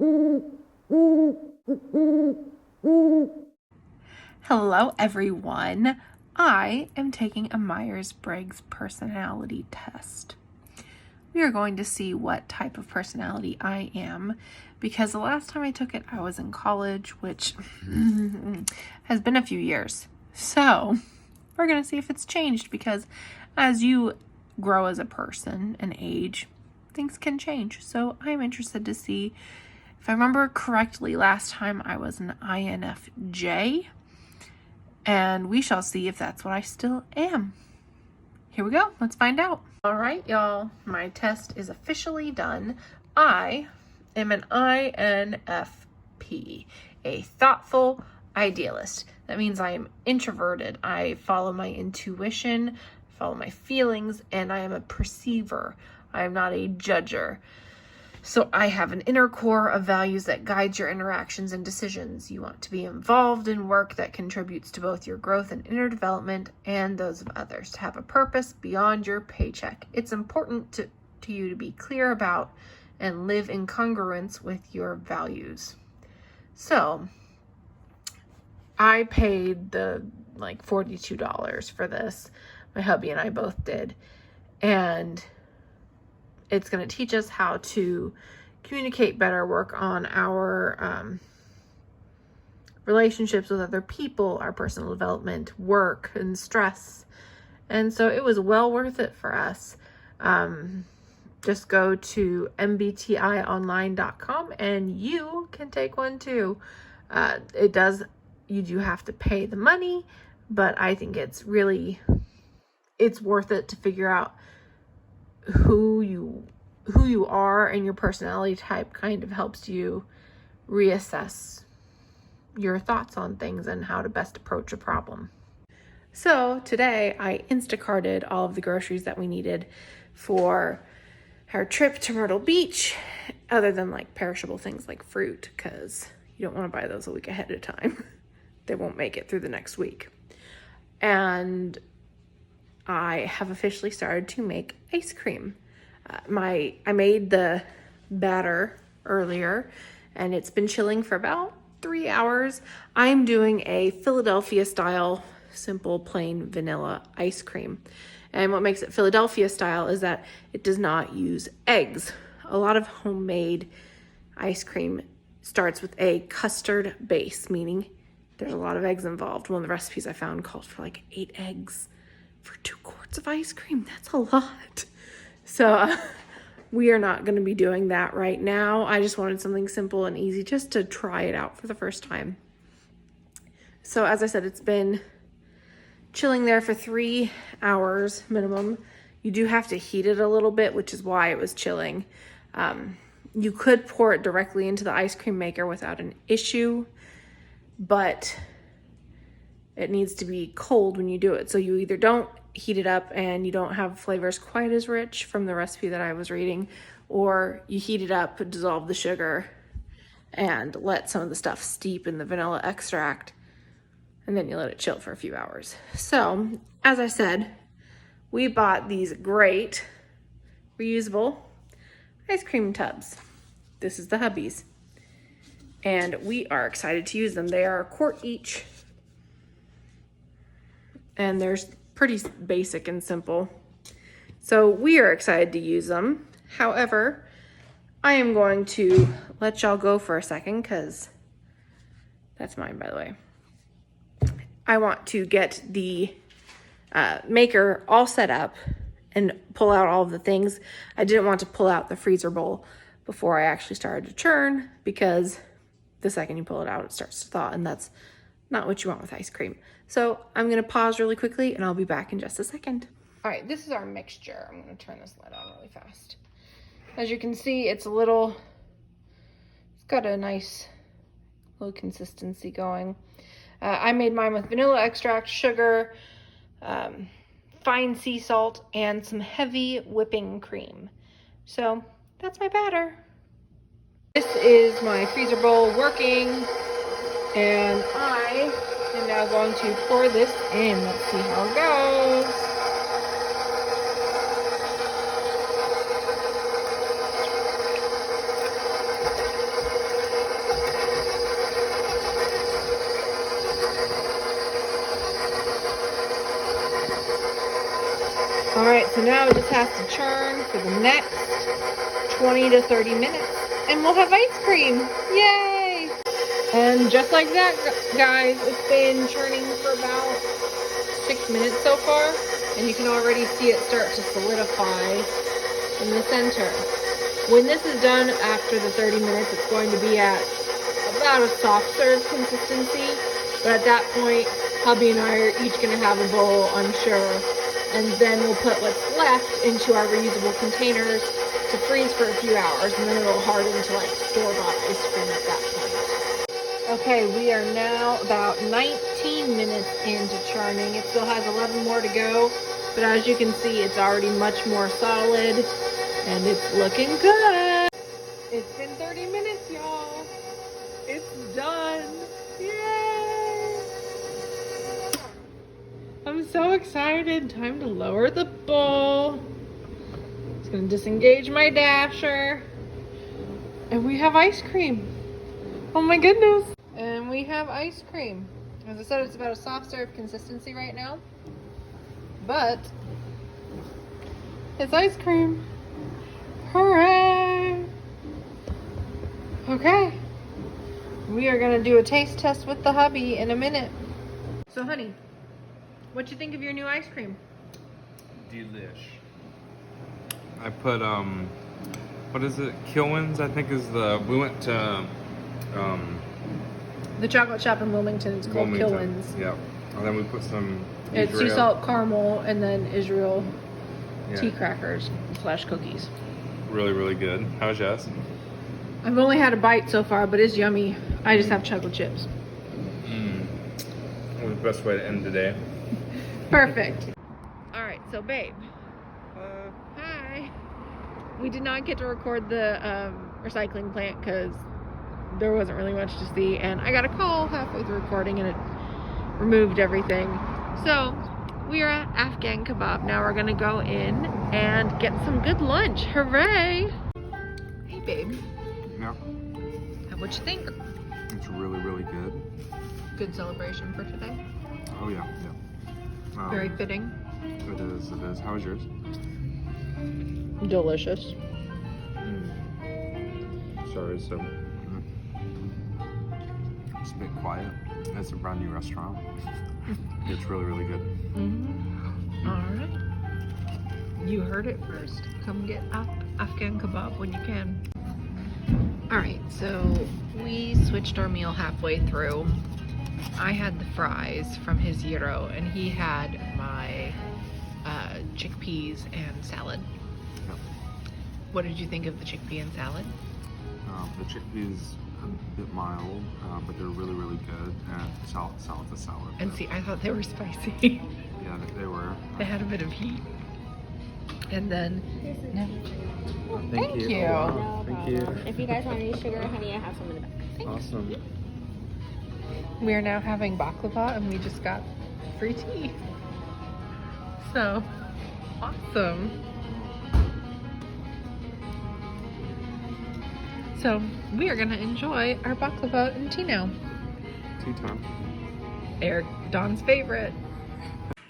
Hello, everyone. I am taking a Myers-Briggs personality test. We are going to see what type of personality I am, because the last time I took it, I was in college, which has been a few years. So we're going to see if it's changed, because as you grow as a person and age, things can change. So I'm interested to see. If I remember correctly, last time I was an INFJ, and we shall see if that's what I still am. Here we go. Let's find out. All right, y'all. My test is officially done. I am an INFP, a thoughtful idealist. That means I am introverted. I follow my intuition, follow my feelings, and I am a perceiver. I am not a judger. So I have an inner core of values that guides your interactions and decisions. You want to be involved in work that contributes to both your growth and inner development and those of others, to have a purpose beyond your paycheck. It's important to you to be clear about and live in congruence with your values. So I paid the $42 for this. My hubby and I both did. And it's going to teach us how to communicate better, work on our relationships with other people, our personal development, work, and stress. And so it was well worth it for us. Just go to mbtionline.com and you can take one too. You do have to pay the money, but I think it's worth it to figure out who you are, and your personality type kind of helps you reassess your thoughts on things and how to best approach a problem. So today I Instacarted all of the groceries that we needed for our trip to Myrtle Beach, other than perishable things like fruit, because you don't want to buy those a week ahead of time. They won't make it through the next week. And I have officially started to make ice cream. I made the batter earlier, and it's been chilling for about 3 hours. I'm doing a Philadelphia style, simple, plain vanilla ice cream. And what makes it Philadelphia style is that it does not use eggs. A lot of homemade ice cream starts with a custard base, meaning there's a lot of eggs involved. One of the recipes I found called for 8 eggs for 2 quarts of ice cream. That's a lot. So we are not going to be doing that right now. I just wanted something simple and easy just to try it out for the first time. So as I said, it's been chilling there for 3 hours minimum. You do have to heat it a little bit, which is why it was chilling. You could pour it directly into the ice cream maker without an issue, but it needs to be cold when you do it. So you either don't heat it up and you don't have flavors quite as rich from the recipe that I was reading, or you heat it up, dissolve the sugar, and let some of the stuff steep in the vanilla extract, and then you let it chill for a few hours. So, as I said, we bought these great reusable ice cream tubs. This is the hubby's. And we are excited to use them. They are a quart each. And they're pretty basic and simple. So we are excited to use them. However, I am going to let y'all go for a second, because that's mine, by the way. I want to get the maker all set up and pull out all of the things. I didn't want to pull out the freezer bowl before I actually started to churn, because the second you pull it out, it starts to thaw, and that's not what you want with ice cream. So I'm going to pause really quickly, and I'll be back in just a second. All right, this is our mixture. I'm going to turn this lid on really fast. As you can see, it's got a nice little consistency going. I made mine with vanilla extract, sugar, fine sea salt, and some heavy whipping cream. So that's my batter. This is my freezer bowl working, and I am now going to pour this in. Let's see how it goes. so now it just has to churn for the next 20 to 30 minutes and we'll have ice cream. Yay! And just like that, guys, it's been churning for about 6 minutes so far, and you can already see it start to solidify in the center. When this is done after the 30 minutes, it's going to be at about a soft serve consistency, but at that point, hubby and I are each going to have a bowl, I'm sure, and then we'll put what's left into our reusable containers to freeze for a few hours, and then it'll harden to like store-bought ice cream at that point. Okay, we are now about 19 minutes into churning. It still has 11 more to go, but as you can see, it's already much more solid, and it's looking good. It's been 30 minutes, y'all. It's done. Yay! I'm so excited. Time to lower the bowl. It's gonna disengage my dasher. And we have ice cream. Oh my goodness. And we have ice cream. As I said, it's about a soft serve consistency right now. But it's ice cream. Hooray! Okay. We are gonna do a taste test with the hubby in a minute. So honey, what you think of your new ice cream? Delish. I put what is it? Kilwins, I think is we went to The chocolate shop in Wilmington. It's called Kilwins. Yep. And then we put some It's sea Israel. salt caramel and then Israel tea crackers / cookies. Really, really good. How's yours? I've only had a bite so far, but it's yummy. I just have chocolate chips. That was the best way to end the day. Perfect. All right, so babe. Hi. We did not get to record the recycling plant because there wasn't really much to see, and I got a call halfway through recording and it removed everything. So we are at Afghan Kebab. Now we're gonna go in and get some good lunch. Hooray! Hey babe. Yeah. What you think? It's really, really good. Good celebration for today. Oh yeah, yeah. Very fitting. It is, it is. How was yours? Delicious. Sorry, so it's a bit quiet. It's a brand new restaurant. It's really, really good. All right. You heard it first. Come get Afghan Kebab when you can. All right, so we switched our meal halfway through. I had the fries from his gyro, and he had my chickpeas and salad. Yep. What did you think of the chickpea and salad? The chickpeas a bit mild, but they're really, really good. And salad's a salad. And see, I thought they were spicy. Yeah, they were. They had a bit of heat. And then, Thank you. you. Oh, wow. Thank you. If you guys want any sugar, honey, I have some in the back. Awesome. We are now having baklava, and we just got free tea. So, awesome. So, we are gonna enjoy our baklava and tea now. Tea time. Eric, Dawn's favorite.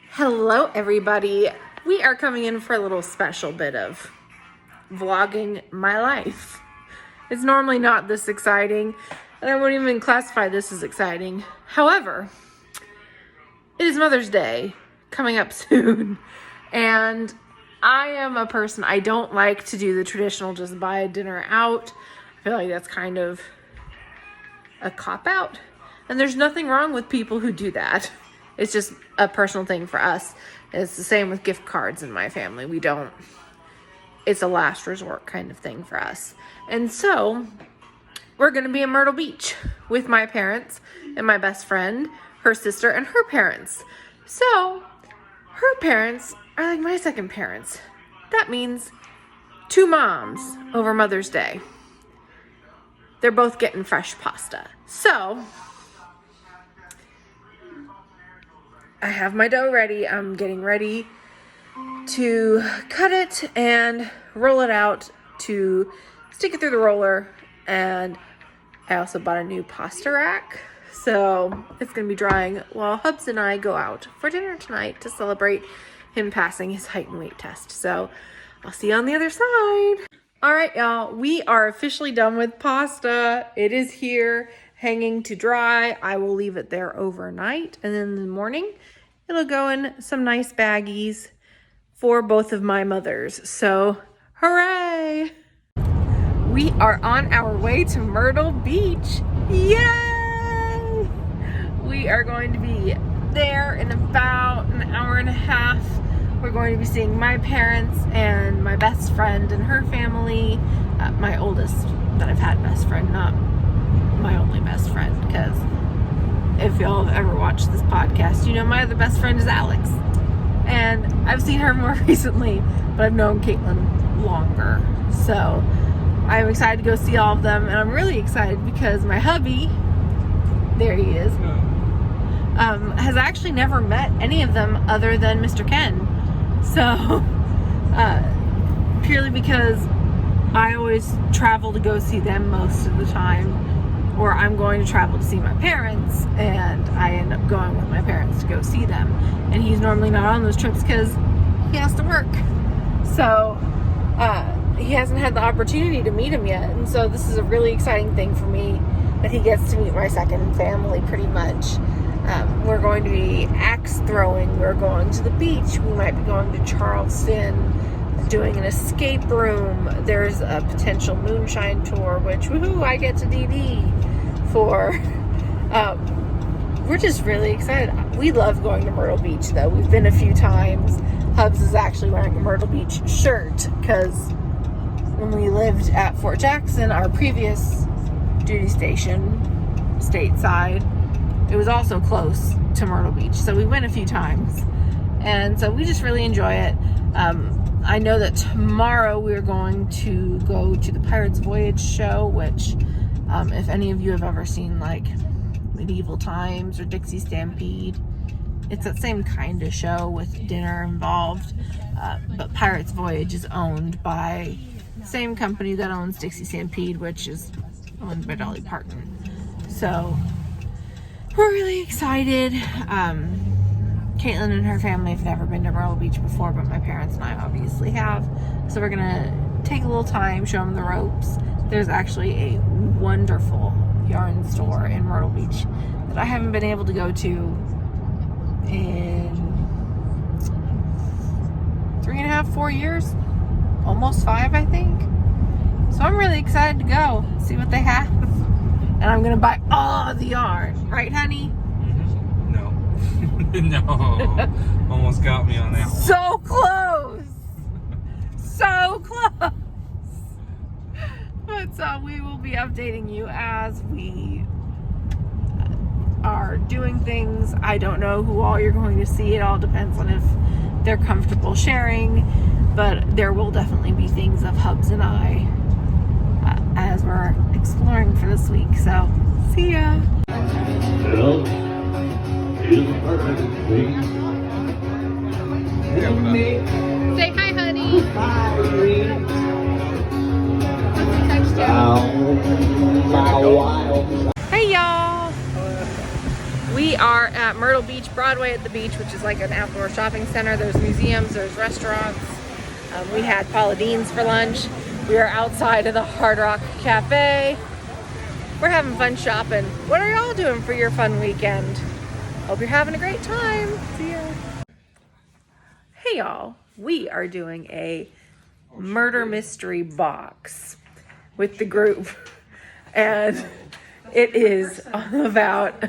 Hello, everybody. We are coming in for a little special bit of vlogging my life. It's normally not this exciting, and I wouldn't even classify this as exciting. However, it is Mother's Day coming up soon, and I am a person, I don't like to do the traditional just buy a dinner out. I feel like that's kind of a cop-out, and there's nothing wrong with people who do that. It's just a personal thing for us. It's the same with gift cards in my family. We don't, it's a last resort kind of thing for us. And so we're going to be in Myrtle Beach with my parents and my best friend, her sister, and her parents. So her parents are like my second parents. That means 2 moms over Mother's Day. They're both getting fresh pasta. So I have my dough ready. I'm getting ready to cut it and roll it out to stick it through the roller. And I also bought a new pasta rack. So it's going to be drying while Hubs and I go out for dinner tonight to celebrate him passing his height and weight test. So I'll see you on the other side. All right, y'all, we are officially done with pasta. It is here hanging to dry. I will leave it there overnight, and then in the morning it'll go in some nice baggies for both of my mothers. So hooray! We are on our way to Myrtle Beach. Yay! We are going to be there in about an hour and a half. We're going to be seeing my parents and my best friend and her family. My oldest that I've had best friend, not my only best friend, because if y'all have ever watched this podcast, you know my other best friend is Alex. And I've seen her more recently, but I've known Caitlin longer. So I'm excited to go see all of them, and I'm really excited because my hubby, there he is, has actually never met any of them other than Mr. Ken. So, purely because I always travel to go see them most of the time, or I'm going to travel to see my parents, and I end up going with my parents to go see them. And he's normally not on those trips because he has to work. So, he hasn't had the opportunity to meet him yet. And so this is a really exciting thing for me that he gets to meet my second family pretty much. We're going to be axe throwing. We're going to the beach. We might be going to Charleston, doing an escape room. There's a potential moonshine tour, which, woohoo, I get to DD for. We're just really excited. We love going to Myrtle Beach, though. We've been a few times. Hubs is actually wearing a Myrtle Beach shirt because when we lived at Fort Jackson, our previous duty station, stateside, it was also close to Myrtle Beach. So we went a few times. And so we just really enjoy it. I know that tomorrow we're going to go to the Pirates Voyage show, which if any of you have ever seen like Medieval Times or Dixie Stampede, it's that same kind of show with dinner involved. But Pirates Voyage is owned by the same company that owns Dixie Stampede, which is owned by Dolly Parton. So we're really excited. Caitlin and her family have never been to Myrtle Beach before, but my parents and I obviously have. So we're gonna take a little time, show them the ropes. There's actually a wonderful yarn store in Myrtle Beach that I haven't been able to go to in 3.5, 4 years. Almost 5, I think. So I'm really excited to go see what they have. And I'm gonna buy all the yarn. Right, honey? No. No. Almost got me on that one. So close! So close! But so we will be updating you as we are doing things. I don't know who all you're going to see. It all depends on if they're comfortable sharing. But there will definitely be things of Hubs and I as we're exploring for this week. So, see ya! Say hi, honey! Hey, y'all! We are at Myrtle Beach, Broadway at the beach, which is like an outdoor shopping center. There's museums, there's restaurants. We had Paula Deen's for lunch. We are outside of the Hard Rock Cafe. We're having fun shopping. What are y'all doing for your fun weekend? Hope you're having a great time. See ya. Hey y'all, we are doing a murder mystery box with the group. And it is all about,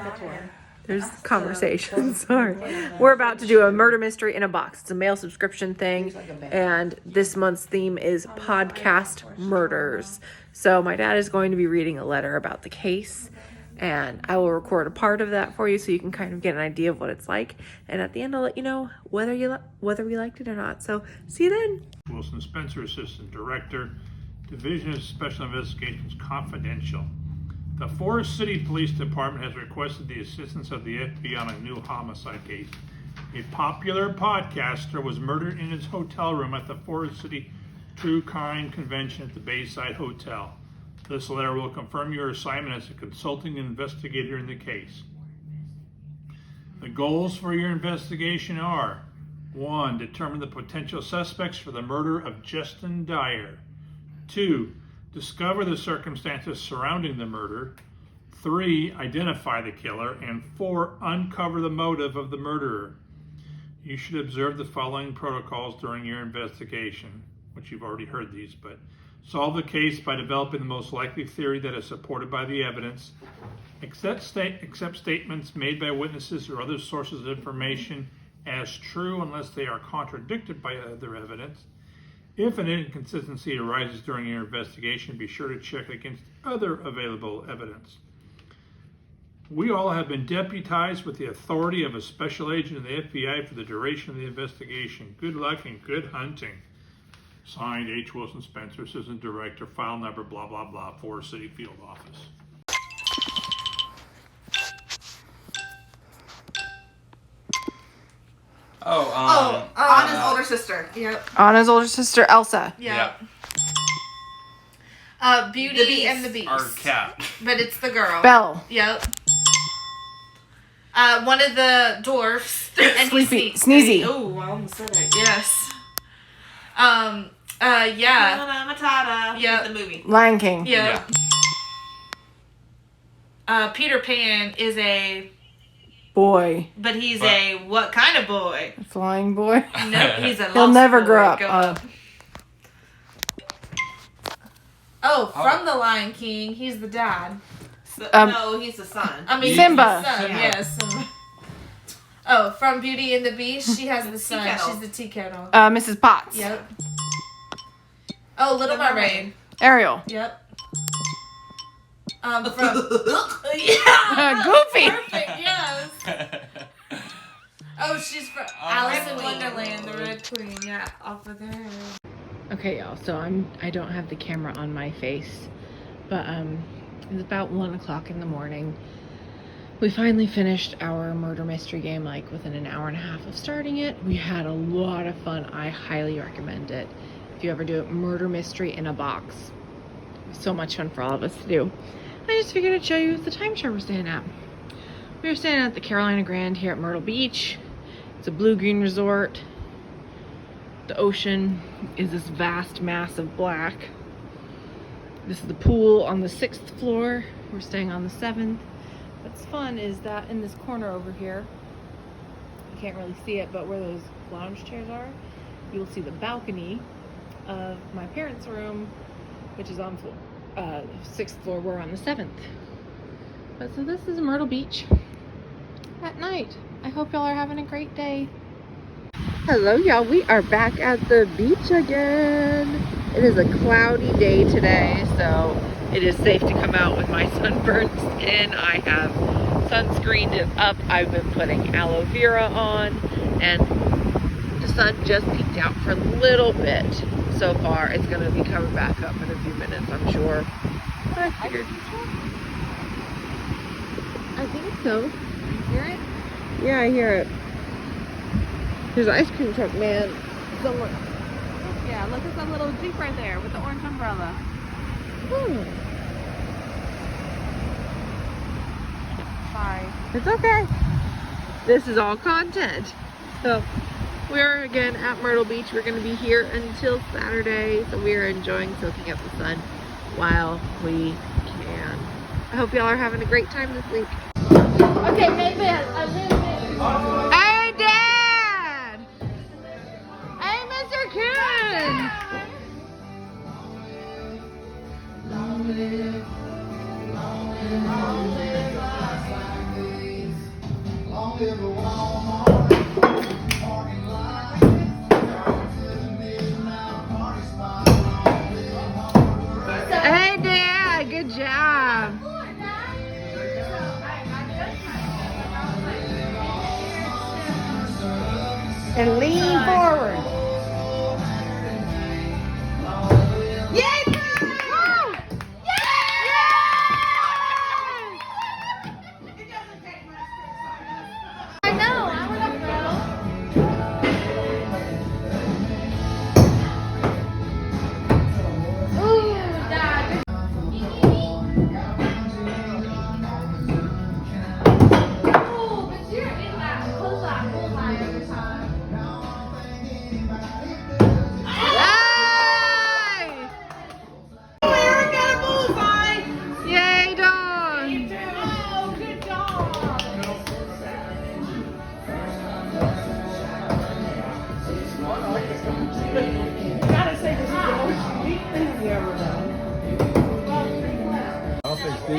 there's conversation, sorry. We're about to do a murder mystery in a box. It's a mail subscription thing. And this month's theme is podcast murders. So my dad is going to be reading a letter about the case. And I will record a part of that for you so you can kind of get an idea of what it's like. And at the end, I'll let you know whether we liked it or not. So see you then. Wilson Spencer, Assistant Director, Division of Special Investigations, Confidential. The Forest City Police Department has requested the assistance of the FBI on a new homicide case. A popular podcaster was murdered in his hotel room at the Forest City True Crime Convention at the Bayside Hotel. This letter will confirm your assignment as a consulting investigator in the case. The goals for your investigation are 1. Determine the potential suspects for the murder of Justin Dyer. 2. Discover the circumstances surrounding the murder. 3. Identify the killer. And 4. Uncover the motive of the murderer. You should observe the following protocols during your investigation, which you've already heard these, but solve the case by developing the most likely theory that is supported by the evidence. Accept statements made by witnesses or other sources of information as true unless they are contradicted by other evidence. If an inconsistency arises during your investigation, be sure to check against other available evidence. We all have been deputized with the authority of a special agent of the FBI for the duration of the investigation. Good luck and good hunting. Signed, H. Wilson Spencer, Assistant Director, file number, blah, blah, blah, Forest City Field Office. Anna's older sister. Yep. Anna's older sister, Elsa. Yep. Beauty The Beast. and the Beast. Our cat. But it's the girl. Belle. Yep. One of the dwarfs. And Sleepy. he Sneezy. Oh, I almost said it. Yes. Yeah. Matata. Yep. The movie. Lion King. Yep. Peter Pan is a Boy. but he's a what kind of boy? A flying boy. No, he's a He'll lost never boy. grow up. Go up. From the Lion King, he's the dad. No, he's the son. I mean, Simba. He's the son, Simba. yes. Oh, from Beauty and the Beast, she has the son. kettle. She's the tea kettle. Mrs. Potts. Yep. Oh, Little The Mermaid. Mermaid. Ariel. Yep. From Goofy. Perfect, yes. Oh, she's from Alice in Wonderland, the Red Queen. Yeah, off of her. Okay, y'all. So I don't have the camera on my face, but it's about 1 o'clock in the morning. We finally finished our murder mystery game, like within an hour and a half of starting it. We had a lot of fun. I highly recommend it. If you ever do a murder mystery in a box, so much fun for all of us to do. I just figured I'd show you the timeshare we're staying at. We are staying at the Carolina Grand here at Myrtle Beach. It's a blue-green resort. The ocean is this vast mass of black. This is the pool on the 6th floor. We're staying on the 7th. What's fun is that in this corner over here, you can't really see it, but where those lounge chairs are, you'll see the balcony of my parents' room, which is on 6th floor. We're on the 7th. But so this is Myrtle Beach at night. I hope y'all are having a great day. Hello y'all, we are back at the beach again. It is a cloudy day today, so it is safe to come out with my sunburned skin. I have sunscreened it up. I've been putting aloe vera on, and the sun just peeked out for a little bit so far. It's going to be coming back up in a few minutes, I'm sure. But I figured. I think so. You hear it? Yeah, I hear it. There's an ice cream truck man somewhere. Yeah, look at that little Jeep right there with the orange umbrella. Sorry. It's okay. This is all content. So we're again at Myrtle Beach. We're going to be here until Saturday. So we are enjoying soaking up the sun while we can. I hope y'all are having a great time this week. Okay, maybe a little bit. Hey, Dad! Hey, Mr. Coon! Hey, Dad! Good job! And lean forward. Yay! Woo! I know, I want to go. Ooh, Dad. Oh, but you're in that pull-out every time.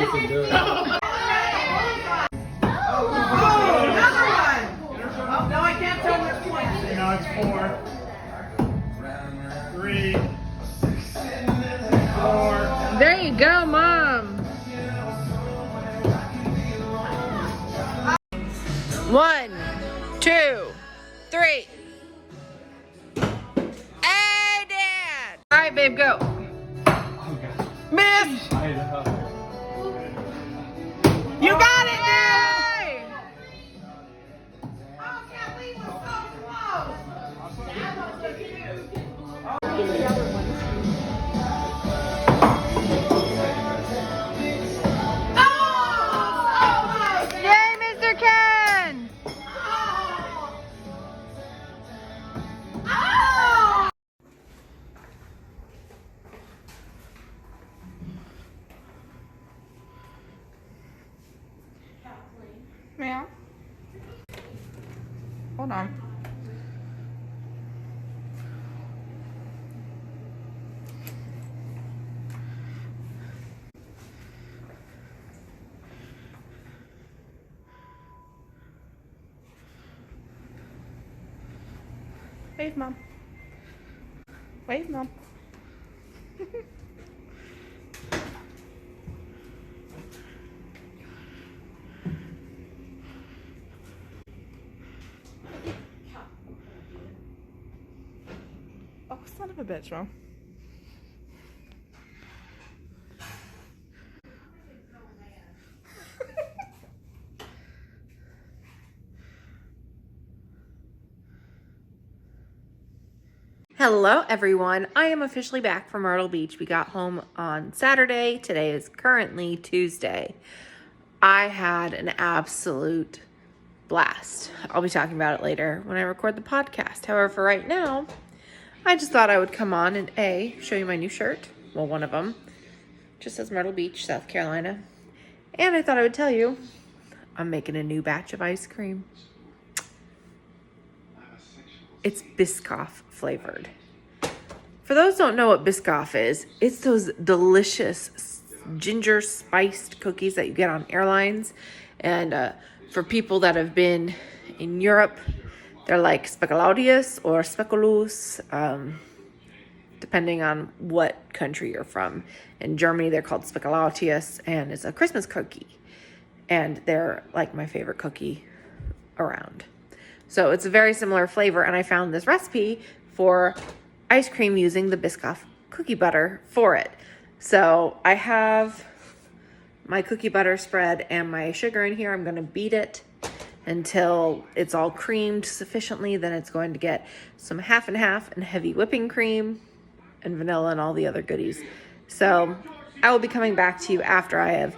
you can do it. Oh, another one! Oh, no, I can't tell which point. Now it's 4, 3, 4. There you go, Mom. 1, 2, 3. Hey, Dad. All right, babe, go. Miss. You got it, Dad. Oh, Kathleen was so close. That was so cute. Oh, almost. Yay, Mr. Ken. Oh. Yeah. Hold on. Wave, Mom. Wave, Mom. Oh, son of a bitch, Mom. Hello, everyone. I am officially back from Myrtle Beach. We got home on Saturday. Today is currently Tuesday. I had an absolute blast. I'll be talking about it later when I record the podcast. However, for right now, I just thought I would come on and show you my new shirt. Well, one of them. Just says Myrtle Beach, South Carolina. And I thought I would tell you, I'm making a new batch of ice cream. It's Biscoff flavored. For those who don't know what Biscoff is, it's those delicious ginger spiced cookies that you get on airlines. And for people that have been in Europe, they're like speculoos or speculus, depending on what country you're from. In Germany, they're called speculoos, and it's a Christmas cookie. And they're like my favorite cookie around. So it's a very similar flavor, and I found this recipe for ice cream using the Biscoff cookie butter for it. So I have my cookie butter spread and my sugar in here. I'm going to beat it until it's all creamed sufficiently. Then it's going to get some half and half and heavy whipping cream and vanilla and all the other goodies. So I will be coming back to you after I have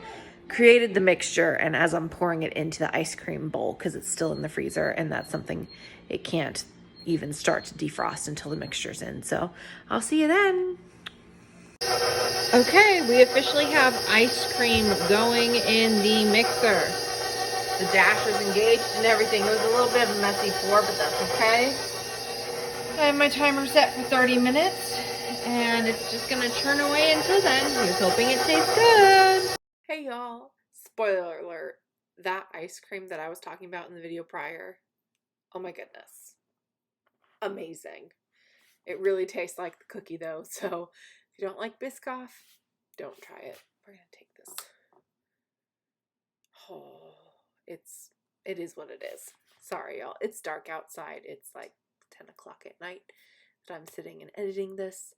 created the mixture and as I'm pouring it into the ice cream bowl, because it's still in the freezer, and that's something it can't even start to defrost until the mixture's in. So I'll see you then. Okay, we officially have ice cream going in the mixer. The dasher's engaged and everything. It was a little bit of a messy pour, but that's okay. I have my timer set for 30 minutes, and it's just gonna churn away until then. Here's hoping it tastes good. Hey y'all, spoiler alert, that ice cream that I was talking about in the video prior, oh my goodness, amazing. It really tastes like the cookie though, so if you don't like Biscoff, don't try it. We're gonna take this. Oh, it is what it is. Sorry y'all, it's dark outside. It's like 10 o'clock at night that I'm sitting and editing this.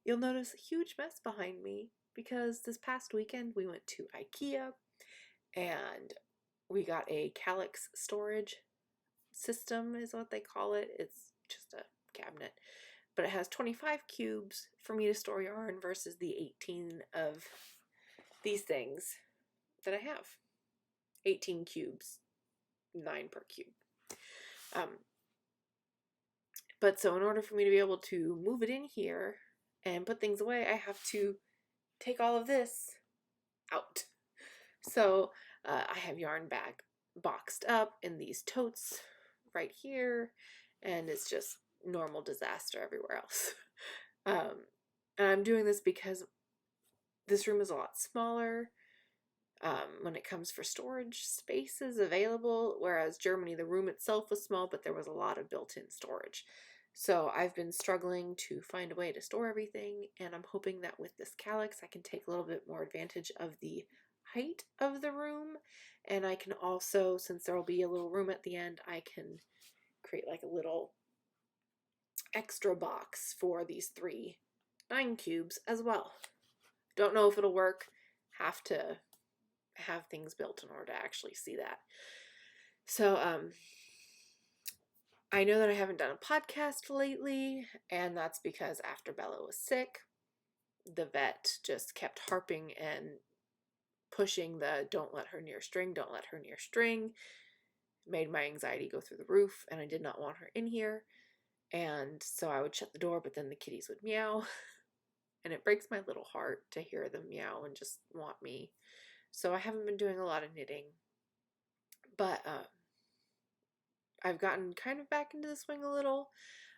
You'll notice a huge mess behind me, because this past weekend we went to IKEA and we got a calyx storage system is what they call it. It's just a cabinet, but it has 25 cubes for me to store yarn versus the 18 of these things that I have. 18 cubes, 9 per cube. But so in order for me to be able to move it in here and put things away, I have to take all of this out. So I have yarn bag boxed up in these totes right here, and it's just normal disaster everywhere else. And I'm doing this because this room is a lot smaller when it comes for storage spaces available, whereas Germany, the room itself was small, but there was a lot of built-in storage. So I've been struggling to find a way to store everything, and I'm hoping that with this calyx I can take a little bit more advantage of the height of the room, and I can also, since there will be a little room at the end, I can create like a little extra box for these 3 9 cubes as well. Don't know if it'll work. Have to have things built in order to actually see that. So I know that I haven't done a podcast lately, and that's because after Bella was sick, the vet just kept harping and pushing the don't let her near string, don't let her near string. Made my anxiety go through the roof, and I did not want her in here. And so I would shut the door, but then the kitties would meow. And it breaks my little heart to hear them meow and just want me. So I haven't been doing a lot of knitting. But I've gotten kind of back into the swing a little.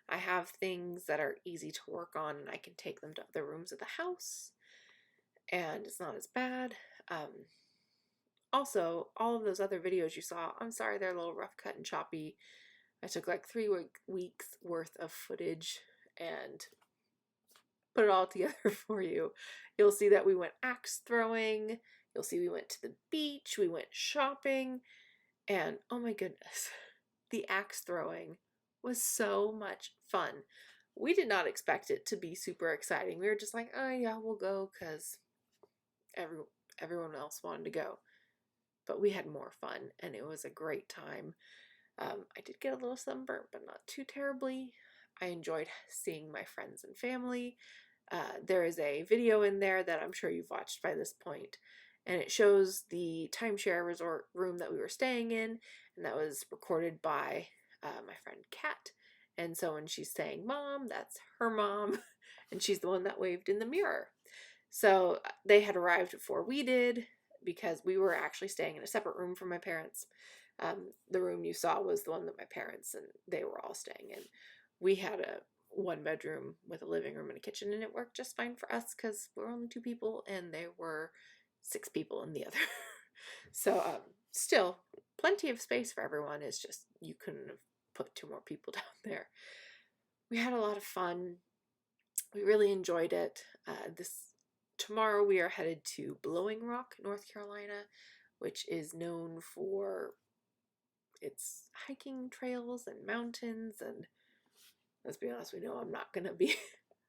I have things that are easy to work on, and I can take them to other rooms of the house. And it's not as bad. Also, all of those other videos you saw, I'm sorry they're a little rough cut and choppy. I took like 3 weeks worth of footage and put it all together for you. You'll see that we went axe throwing. You'll see we went to the beach. We went shopping. And oh my goodness, the axe throwing was so much fun. We did not expect it to be super exciting. We were just like, oh yeah, we'll go because everyone else wanted to go. But we had more fun, and it was a great time. I did get a little sunburnt, but not too terribly. I enjoyed seeing my friends and family. There is a video in there that I'm sure you've watched by this point, and it shows the timeshare resort room that we were staying in, and that was recorded by my friend Kat. And so when she's saying mom, that's her mom, and she's the one that waved in the mirror. So they had arrived before we did, because we were actually staying in a separate room from my parents. The room you saw was the one that my parents and they were all staying in. We had a 1-bedroom with a living room and a kitchen, and it worked just fine for us because we're only 2 people and there were 6 people in the other. So still plenty of space for everyone. It's just you couldn't have put 2 more people down there. We had a lot of fun. We really enjoyed it. Tomorrow we are headed to Blowing Rock, North Carolina, which is known for its hiking trails and mountains, and let's be honest, we know I'm not going to be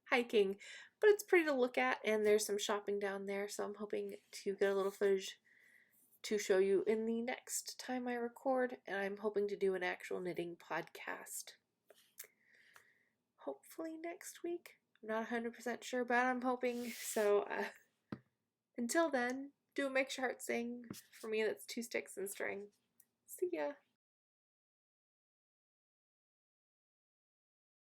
hiking, but it's pretty to look at, and there's some shopping down there, so I'm hoping to get a little footage to show you in the next time I record, and I'm hoping to do an actual knitting podcast hopefully next week. I'm not 100% sure, but I'm hoping. So until then, do a Makes Your Heart Sing. For me, that's 2 sticks and string. See ya.